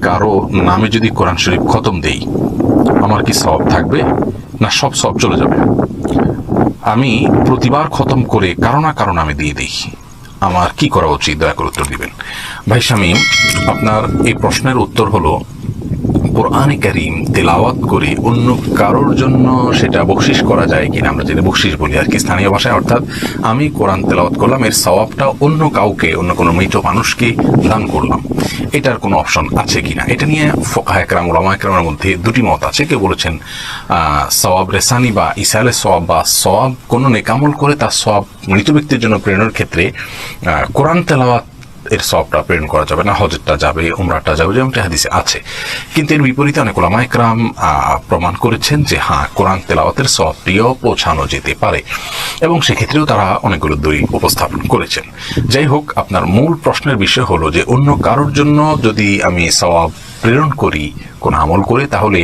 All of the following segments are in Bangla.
কারো নামে যদি কোরআন শরীফ খতম দেই আমার কি সওয়াব থাকবে, না সব সওয়াব চলে যাবে? আমি প্রতিবার খতম করে কারো না কারো নামে দিয়ে দিই, আমার কি করা উচিত? দয়া করে উত্তর দিবেন। ভাই শামীম, আপনার এই প্রশ্নের উত্তর হলো, কোরআনে কারীম তেলাওয়াত করে অন্য কারোর জন্য সেটা বকশিশ করা যায় কিনা, আমরা যেটা বকশিশ বলি আর কি স্থানীয় ভাষায়, অর্থাৎ আমি কোরআন তেলাওয়াত করলাম, এর সওয়াবটা অন্য কাউকে, অন্য কোনো মৃত মানুষকে দান করলাম, এটার কোনো অপশন আছে কিনা? এটা নিয়ে ফুকাহা ইকরাম, উলামা ইকরামের মধ্যে দুটি মত আছে। কেউ বলেছেন সওয়াব রেসানি বা ইসালে সওয়াব বা সওয়াব কোনো নেকামল করে তার সওয়াব মৃত ব্যক্তির জন্য প্রেরণের ক্ষেত্রে কোরআন তেলাওয়াত এর সওয়াবটা প্রেরণ করা যাবে না, হজটা যাবে, উমরাটা যাবে, যেমনটা হাদিসে আছে। কিন্তু এর বিপরীতে অনেক উলামা ইকরাম প্রমাণ করেছেন যে হ্যাঁ, কোরআন তেলাওয়াতের সওয়াবটিও পৌঁছানো যেতে পারে, এবং সেক্ষেত্রেও তারা অনেকগুলো দলিল উপস্থাপন করেছেন। যাই হোক, আপনার মূল প্রশ্নের বিষয় হলো যে অন্য কারোর জন্য যদি আমি সওয়াব প্রেরণ করি কোন আমল করে, তাহলে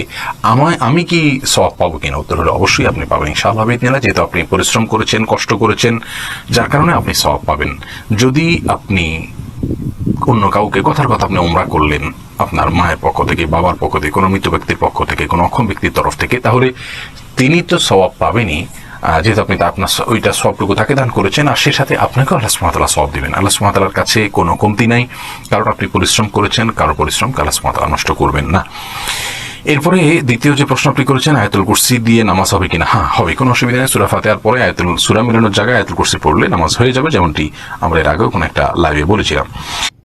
আমি কি সওয়াব পাবো কিনা? উত্তর হলো অবশ্যই আপনি পাবেন ইনশাআল্লাহ বিইذনিল্লাহ, যেহেতু আপনি পরিশ্রম করেছেন, কষ্ট করেছেন, যার কারণে আপনি সওয়াব পাবেন। যদি আপনি অন্য কাউকে, কথার কথা আপনি উমরা করলেন আপনার মায়ের পক্ষ থেকে, বাবার পক্ষ থেকে, কোনো মৃত ব্যক্তির পক্ষ থেকে, কোনো অক্ষম ব্যক্তির তরফ থেকে, তাহলে তিনি তো সওয়াব পাবেনই, যেহেতু আপনি আপনার ওইটা সবটুকু তাকে দান করেছেন, আর সে সাথে আপনাকেও আল্লাহ সুবহানাহু ওয়া তাআলা সওয়াব দিবেন। আল্লাহ সুবহানাহু ওয়া তাআলার কাছে কোনো কমতি নাই, কারণ আপনি পরিশ্রম করেছেন, কারো পরিশ্রমকে আল্লাহ সুবহানাহু ওয়া তাআলা নষ্ট করবেন না। এরপরে দ্বিতীয় যে প্রশ্ন আপনি করেছেন, আয়াতুল কুরসি দিয়ে নামাজ হবে কিনা? হ্যাঁ, হবে, কোনো অসুবিধা নেই। সূরা ফাতিহার পরে সূরা মিলানোর জায়গায় আয়াতুল কুরসি পড়লে নামাজ হয়ে যাবে, যেমনটি আমরা এর আগেও কোনো একটা লাইভে বলেছিলাম।